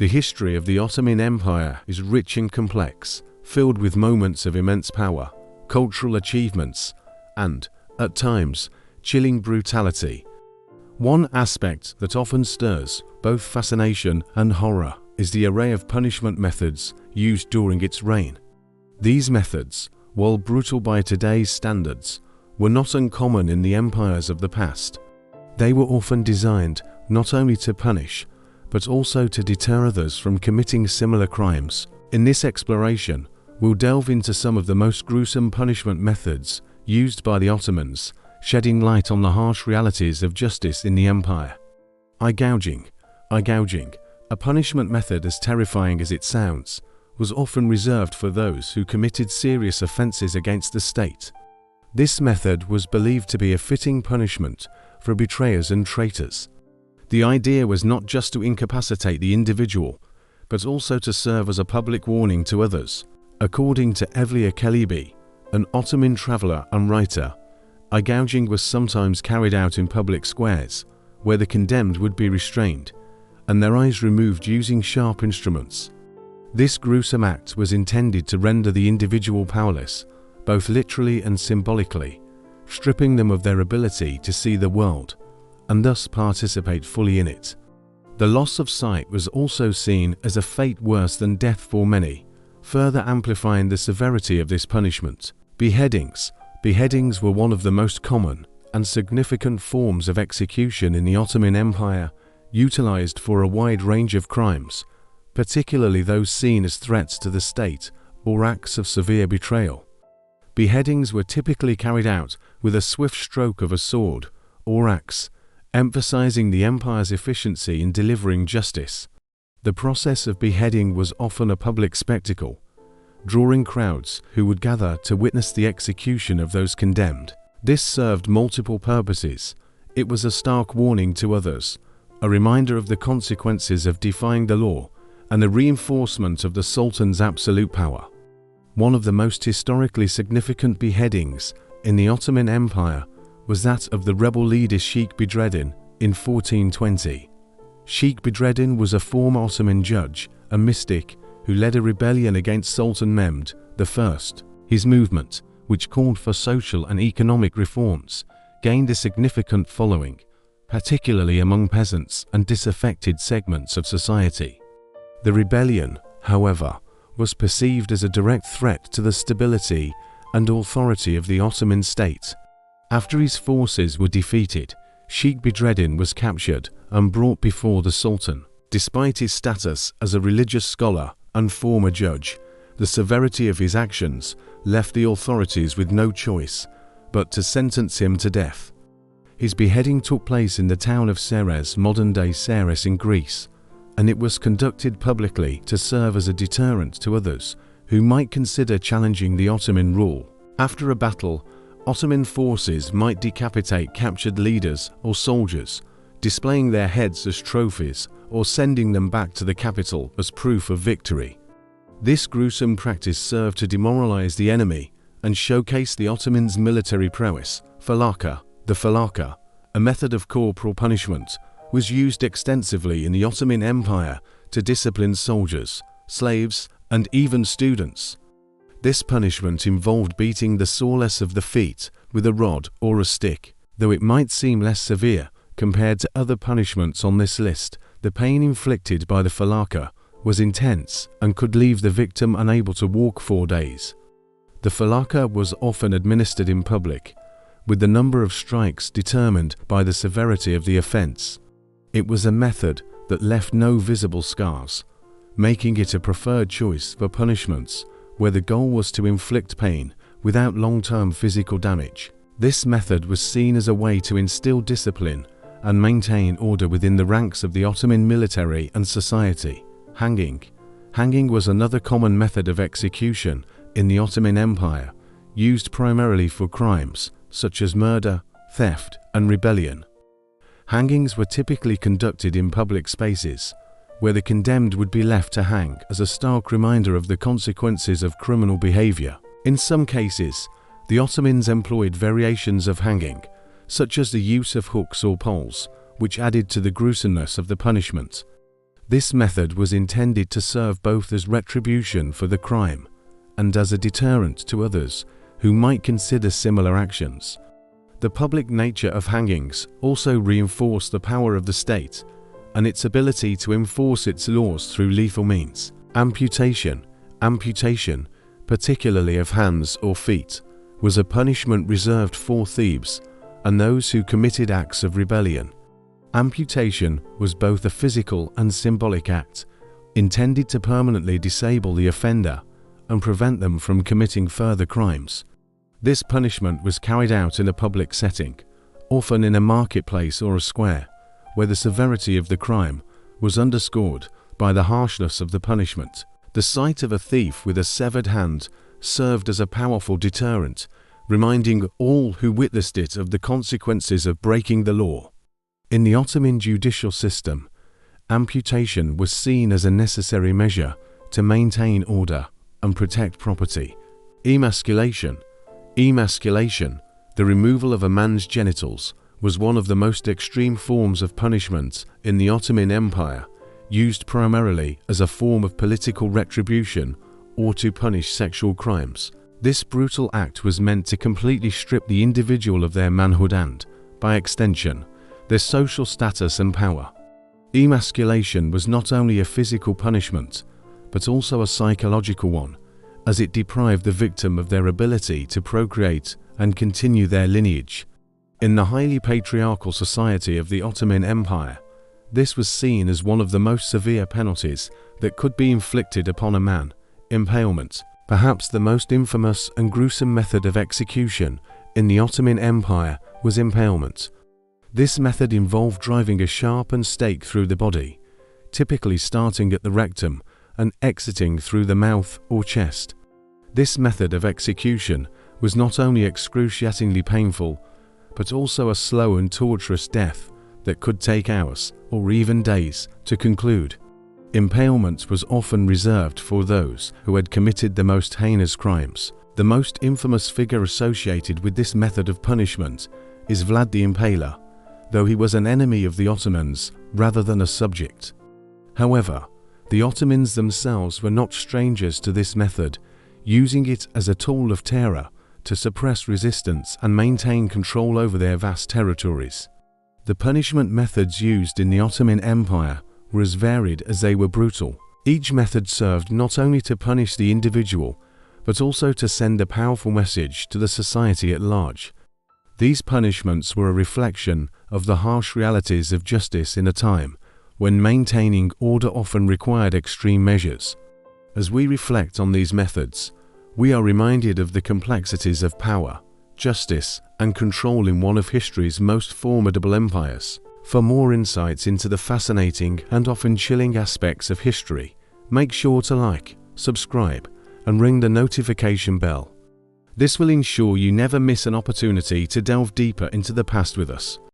The history of the Ottoman Empire is rich and complex, filled with moments of immense power, cultural achievements, and, at times, chilling brutality. One aspect that often stirs both fascination and horror is the array of punishment methods used during its reign. These methods, while brutal by today's standards, were not uncommon in the empires of the past. They were often designed not only to punish, but also to deter others from committing similar crimes. In this exploration, we'll delve into some of the most gruesome punishment methods used by the Ottomans, shedding light on the harsh realities of justice in the empire. Eye gouging. Eye gouging, a punishment method as terrifying as it sounds, was often reserved for those who committed serious offenses against the state. This method was believed to be a fitting punishment for betrayers and traitors. The idea was not just to incapacitate the individual, but also to serve as a public warning to others. According to Evliya Çelebi, an Ottoman traveler and writer, eye gouging was sometimes carried out in public squares, where the condemned would be restrained, and their eyes removed using sharp instruments. This gruesome act was intended to render the individual powerless, both literally and symbolically, stripping them of their ability to see the world, and thus participate fully in it. The loss of sight was also seen as a fate worse than death for many, further amplifying the severity of this punishment. Beheadings. Beheadings were one of the most common and significant forms of execution in the Ottoman Empire, utilized for a wide range of crimes, particularly those seen as threats to the state or acts of severe betrayal. Beheadings were typically carried out with a swift stroke of a sword or axe, emphasizing the empire's efficiency in delivering justice. The process of beheading was often a public spectacle, drawing crowds who would gather to witness the execution of those condemned. This served multiple purposes. It was a stark warning to others, a reminder of the consequences of defying the law, and the reinforcement of the Sultan's absolute power. One of the most historically significant beheadings in the Ottoman Empire was that of the rebel leader Sheikh Bedreddin in 1420. Sheikh Bedreddin was a former Ottoman judge and mystic who led a rebellion against Sultan Mehmed I. His movement, which called for social and economic reforms, gained a significant following, particularly among peasants and disaffected segments of society. The rebellion, however, was perceived as a direct threat to the stability and authority of the Ottoman state. After his forces were defeated, Sheikh Bedreddin was captured and brought before the Sultan. Despite his status as a religious scholar and former judge, the severity of his actions left the authorities with no choice but to sentence him to death. His beheading took place in the town of Ceres, modern-day Ceres in Greece, and it was conducted publicly to serve as a deterrent to others who might consider challenging the Ottoman rule. After a battle, Ottoman forces might decapitate captured leaders or soldiers, displaying their heads as trophies or sending them back to the capital as proof of victory. This gruesome practice served to demoralize the enemy and showcase the Ottomans' military prowess. Falaka. The falaka, a method of corporal punishment, was used extensively in the Ottoman Empire to discipline soldiers, slaves, and even students. This punishment involved beating the soreness of the feet with a rod or a stick. Though it might seem less severe compared to other punishments on this list, the pain inflicted by the falaka was intense and could leave the victim unable to walk for days. The falaka was often administered in public, with the number of strikes determined by the severity of the offense. It was a method that left no visible scars, making it a preferred choice for punishments where the goal was to inflict pain without long-term physical damage. This method was seen as a way to instill discipline and maintain order within the ranks of the Ottoman military and society. Hanging. Hanging was another common method of execution in the Ottoman Empire, used primarily for crimes such as murder, theft, and rebellion. Hangings were typically conducted in public spaces, where the condemned would be left to hang as a stark reminder of the consequences of criminal behavior. In some cases, the Ottomans employed variations of hanging, such as the use of hooks or poles, which added to the gruesomeness of the punishment. This method was intended to serve both as retribution for the crime and as a deterrent to others who might consider similar actions. The public nature of hangings also reinforced the power of the state and its ability to enforce its laws through lethal means. Amputation, particularly of hands or feet, was a punishment reserved for thieves and those who committed acts of rebellion. Amputation was both a physical and symbolic act, intended to permanently disable the offender and prevent them from committing further crimes. This punishment was carried out in a public setting, often in a marketplace or a square, where the severity of the crime was underscored by the harshness of the punishment. The sight of a thief with a severed hand served as a powerful deterrent, reminding all who witnessed it of the consequences of breaking the law. In the Ottoman judicial system, amputation was seen as a necessary measure to maintain order and protect property. Emasculation, the removal of a man's genitals, was one of the most extreme forms of punishment in the Ottoman Empire, used primarily as a form of political retribution or to punish sexual crimes. This brutal act was meant to completely strip the individual of their manhood and, by extension, their social status and power. Emasculation was not only a physical punishment, but also a psychological one, as it deprived the victim of their ability to procreate and continue their lineage. In the highly patriarchal society of the Ottoman Empire, this was seen as one of the most severe penalties that could be inflicted upon a man. Impalement, perhaps the most infamous and gruesome method of execution in the Ottoman Empire, was impalement. This method involved driving a sharpened stake through the body, typically starting at the rectum and exiting through the mouth or chest. This method of execution was not only excruciatingly painful, but also a slow and torturous death that could take hours or even days to conclude. Impalement was often reserved for those who had committed the most heinous crimes. The most infamous figure associated with this method of punishment is Vlad the Impaler, though he was an enemy of the Ottomans rather than a subject. However, the Ottomans themselves were not strangers to this method, using it as a tool of terror to suppress resistance and maintain control over their vast territories. The punishment methods used in the Ottoman Empire were as varied as they were brutal. Each method served not only to punish the individual, but also to send a powerful message to the society at large. These punishments were a reflection of the harsh realities of justice in a time when maintaining order often required extreme measures. As we reflect on these methods, we are reminded of the complexities of power, justice, and control in one of history's most formidable empires. For more insights into the fascinating and often chilling aspects of history, make sure to like, subscribe, and ring the notification bell. This will ensure you never miss an opportunity to delve deeper into the past with us.